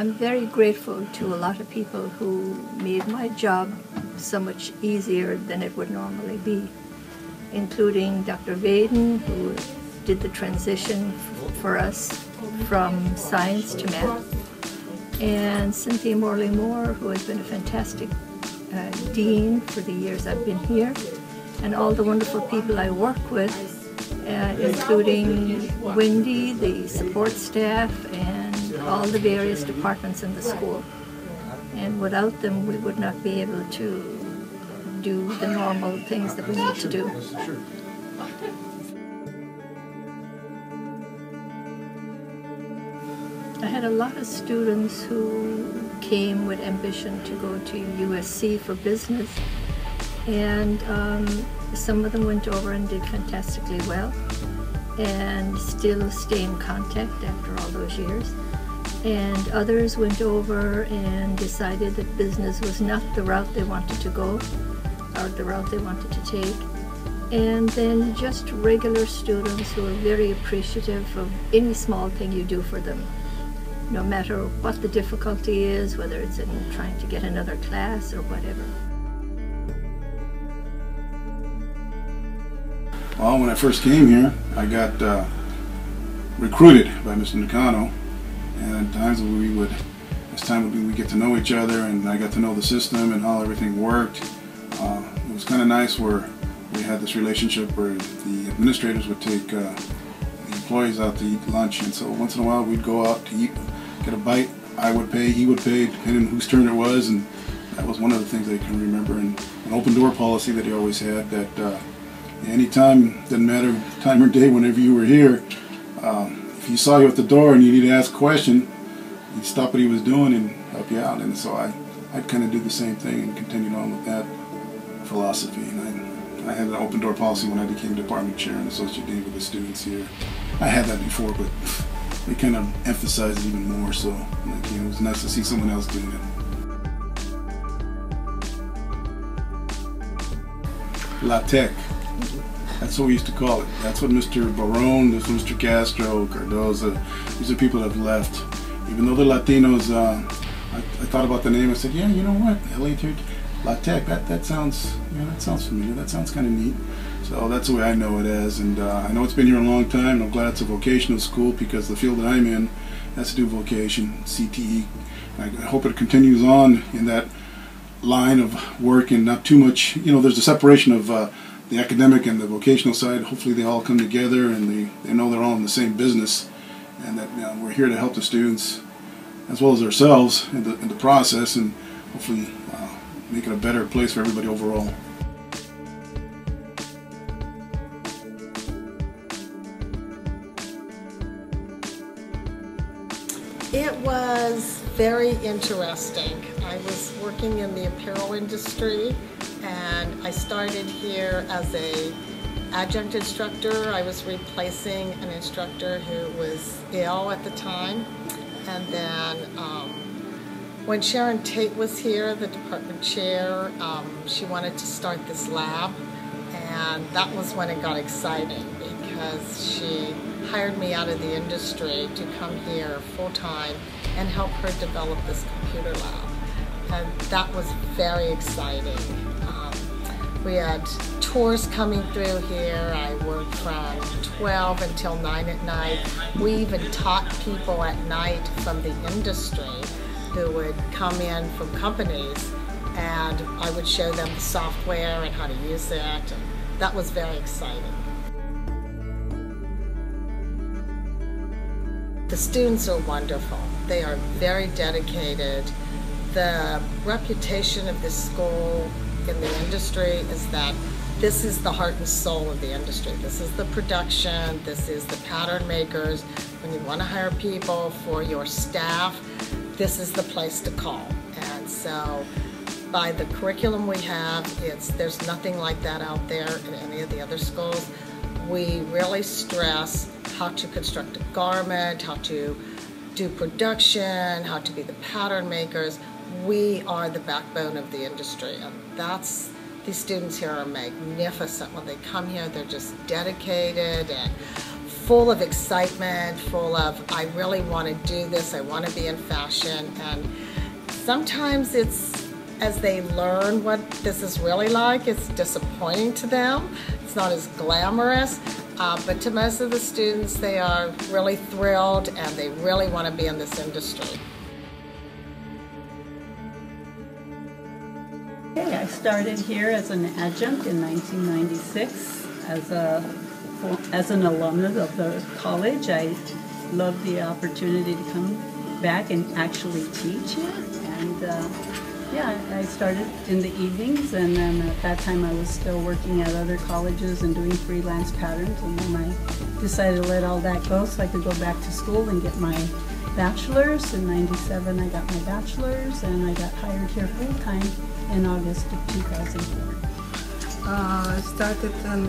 I'm very grateful to a lot of people who made my job so much easier than it would normally be, including Dr. Vaden, who did the transition for us from science to math, and Cynthia Morley-Moore, who has been a fantastic dean for the years I've been here, and all the wonderful people I work with, including Wendy, the support staff, and all the various departments in the school. And without them, we would not be able to do the normal things that we need to do. I had a lot of students who came with ambition to go to USC for business, and some of them went over and did fantastically well and still stay in contact after all those years. And others went over and decided that business was not the route they wanted to go or the route they wanted to take. And then just regular students who are very appreciative of any small thing you do for them, no matter what the difficulty is, whether it's in trying to get another class or whatever. Well, when I first came here, I got recruited by Mr. Nakano, and at times as time would be, we get to know each other, and I got to know the system and how everything worked. It was kind of nice where we had this relationship where the administrators would take the employees out to eat lunch, and so once in a while we'd go out to eat, get a bite. I would pay, he would pay, depending on whose turn it was, and that was one of the things I can remember. And an open door policy that he always had, that anytime, doesn't matter time or day, whenever you were here, if he saw you at the door and you needed to ask a question, he'd stop what he was doing and help you out. And so I'd kind of do the same thing and continued on with that philosophy. And I had an open door policy when I became department chair and associate dean with the students here. I had that before, but they kind of emphasized it even more. So it was nice to see someone else doing it. LATTC. That's what we used to call it. That's what Mr. Barone, this Mr. Castro, Cardoza, these are people that have left. Even though they're Latinos, I thought about the name. I said, yeah, you know what, LATTC, that sounds, that sounds familiar. That sounds kind of neat. So that's the way I know it as. And I know it's been here a long time. I'm glad it's a vocational school because the field that I'm in has to do vocation, CTE. I hope it continues on in that line of work and not too much. There's a separation of the academic and the vocational side. Hopefully they all come together and they know they're all in the same business, and that we're here to help the students as well as ourselves in the process, and hopefully make it a better place for everybody overall. It was very interesting. I was working in the apparel industry, and I started here as an adjunct instructor. I was replacing an instructor who was ill at the time. And then when Sharon Tate was here, the department chair, she wanted to start this lab. And that was when it got exciting, because she hired me out of the industry to come here full-time and help her develop this computer lab. And that was very exciting. We had tours coming through here. I worked from 12 until 9 at night. We even taught people at night from the industry who would come in from companies, and I would show them the software and how to use it. And that was very exciting. The students are wonderful. They are very dedicated. The reputation of this school in the industry is that this is the heart and soul of the industry. This is the production, this is the pattern makers. When you want to hire people for your staff, this is the place to call. And so by the curriculum we have, there's nothing like that out there in any of the other schools. We really stress how to construct a garment, how to do production, how to be the pattern makers. We are the backbone of the industry, and these students here are magnificent. When they come here, they're just dedicated and full of excitement, full of, I really want to do this, I want to be in fashion. And sometimes it's, as they learn what this is really like, it's disappointing to them. It's not as glamorous, but to most of the students, they are really thrilled and they really want to be in this industry. Okay, I started here as an adjunct in 1996 as an alumnus of the college. I loved the opportunity to come back and actually teach here. And yeah, I started in the evenings, and then at that time I was still working at other colleges and doing freelance patterns, and then I decided to let all that go so I could go back to school and get my bachelor's. In '97 I got my bachelor's, and I got hired here full-time in August of 2004. I started in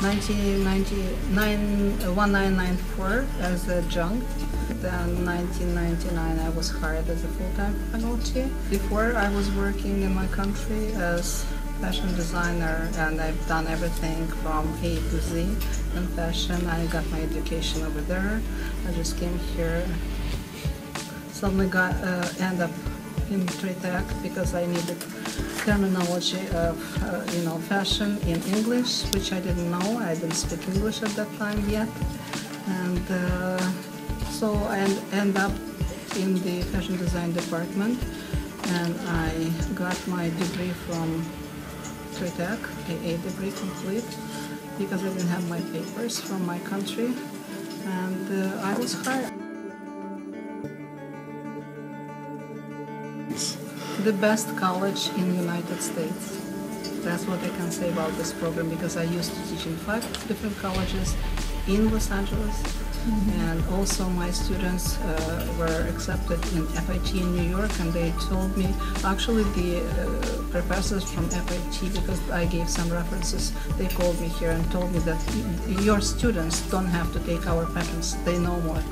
1994 as a adjunct. Then 1999 I was hired as a full-time faculty. Before I was working in my country as fashion designer, and I've done everything from A to Z in fashion. I got my education over there. I just came here. Suddenly end up in Tech because I needed terminology of fashion in English, which I didn't know. I didn't speak English at that time yet, and so I ended up in the fashion design department, and I got my degree from Tech, AA degree complete, because I didn't have my papers from my country, and I was hired. The best college in the United States. That's what I can say about this program, because I used to teach in 5 different colleges in Los Angeles, and also my students were accepted in FIT in New York, and they told me, actually the professors from FIT, because I gave some references, they called me here and told me that your students don't have to take our patterns, they know more.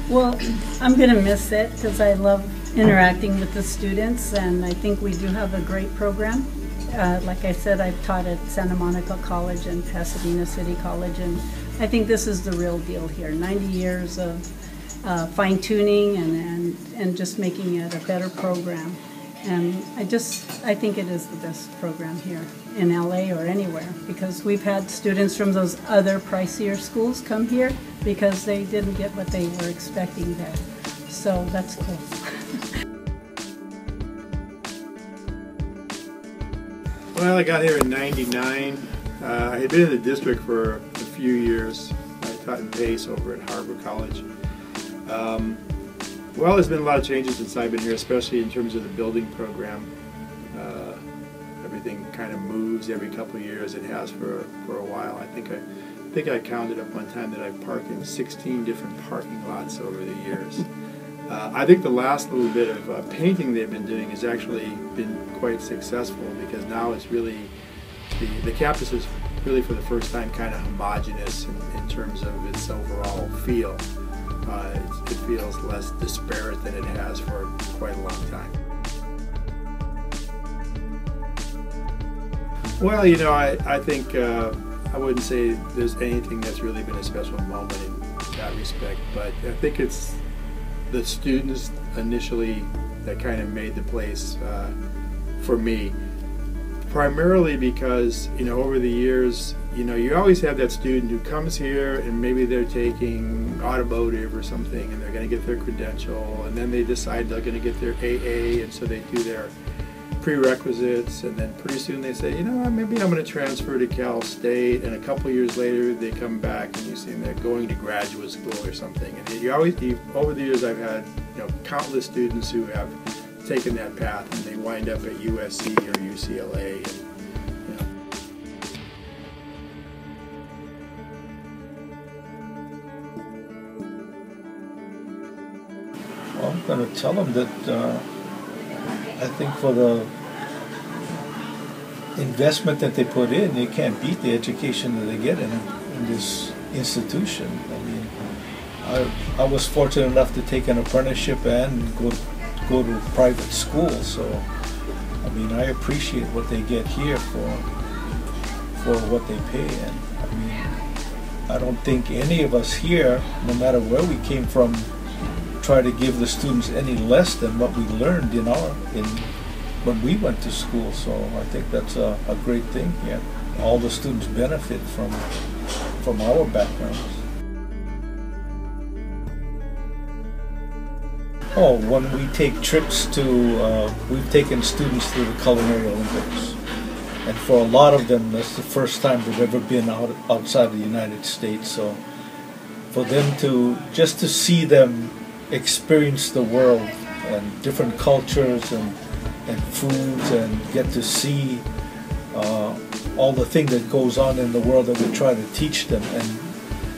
Well, I'm going to miss it because I love interacting with the students, and I think we do have a great program. Like I said, I've taught at Santa Monica College and Pasadena City College, and I think this is the real deal here. 90 years of fine-tuning and just making it a better program. And I think it is the best program here in LA or anywhere, because we've had students from those other pricier schools come here because they didn't get what they were expecting there. So that's cool. Well, I got here in '99. I had been in the district for a few years. I taught in Pace over at Harbor College. Well, there's been a lot of changes since I've been here, especially in terms of the building program. Everything kind of moves every couple of years. It has for a while. I think I counted up one time that I've parked in 16 different parking lots over the years. I think the last little bit of painting they've been doing has actually been quite successful, because now it's really, the campus is really for the first time kind of homogeneous in terms of its overall feel. It feels less disparate than it has for quite a long time. Well, I think I wouldn't say there's anything that's really been a special moment in that respect, but I think it's the students initially that kind of made the place for me. Primarily because, over the years, you always have that student who comes here and maybe they're taking automotive or something, and they're going to get their credential, and then they decide they're going to get their AA, and so they do their prerequisites, and then pretty soon they say, maybe I'm going to transfer to Cal State, and a couple years later they come back and you see them, they're going to graduate school or something. And over the years I've had countless students who have taken that path, and they wind up at USC or UCLA. Well, I'm going to tell them that I think for the investment that they put in, they can't beat the education that they get in this institution. I mean, I was fortunate enough to take an apprenticeship and go to private school, so I mean, I appreciate what they get here for what they pay. And I mean, I don't think any of us here, no matter where we came from, try to give the students any less than what we learned when we went to school. So I think that's a great thing here. All the students benefit from our backgrounds. Oh, when we take trips to, we've taken students to the Culinary Olympics. And for a lot of them, that's the first time they've ever been outside the United States. So for them just to see them experience the world and different cultures and foods, and get to see all the thing that goes on in the world that we try to teach them. And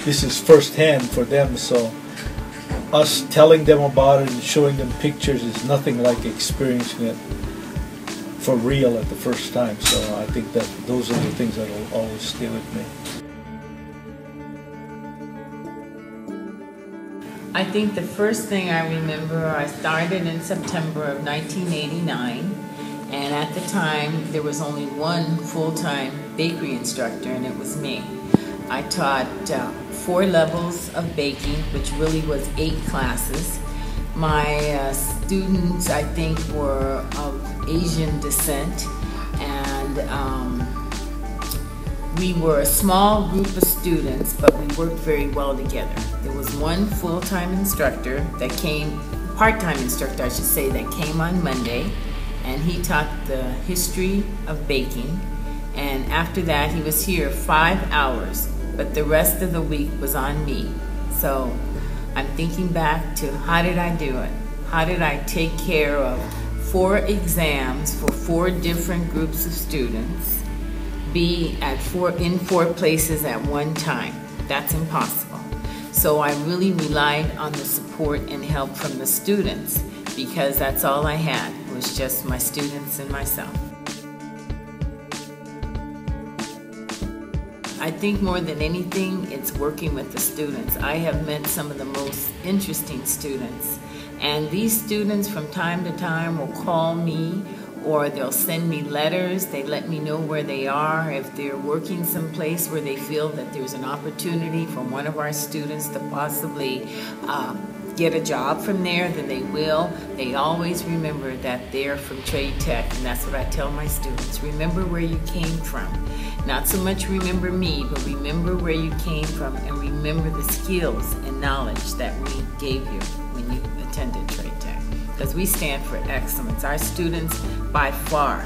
this is firsthand for them, so us telling them about it and showing them pictures is nothing like experiencing it for real at the first time. So I think that those are the things that will always stay with me. I think the first thing I remember, I started in September of 1989, and at the time there was only one full-time bakery instructor, and it was me. I taught 4 levels of baking, which really was 8 classes. My students, I think, were of Asian descent, and we were a small group of students, but we worked very well together. There was one full-time instructor that came, part-time instructor I should say, that came on Monday, and he taught the history of baking. And after that, he was here 5 hours, but the rest of the week was on me. So I'm thinking back to, how did I do it? How did I take care of 4 exams for 4 different groups of students, be in 4 places at one time? That's impossible. So I really relied on the support and help from the students, because that's all I had. It was just my students and myself. I think more than anything, it's working with the students. I have met some of the most interesting students, and these students from time to time will call me, or they'll send me letters. They let me know where they are. If they're working someplace where they feel that there's an opportunity for one of our students to possibly get a job from there, then they will. They always remember that they're from Trade Tech, and that's what I tell my students. Remember where you came from. Not so much remember me, but remember where you came from, and remember the skills and knowledge that we gave you when you attended Trade Tech. Because we stand for excellence. Our students, by far,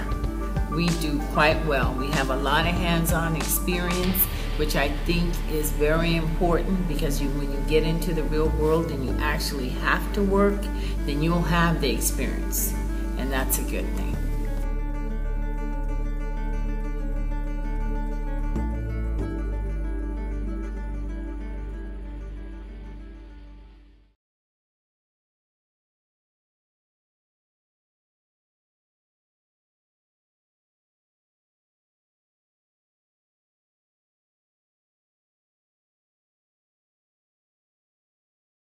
we do quite well. We have a lot of hands-on experience, which I think is very important, because when you get into the real world and you actually have to work, then you'll have the experience, and that's a good thing.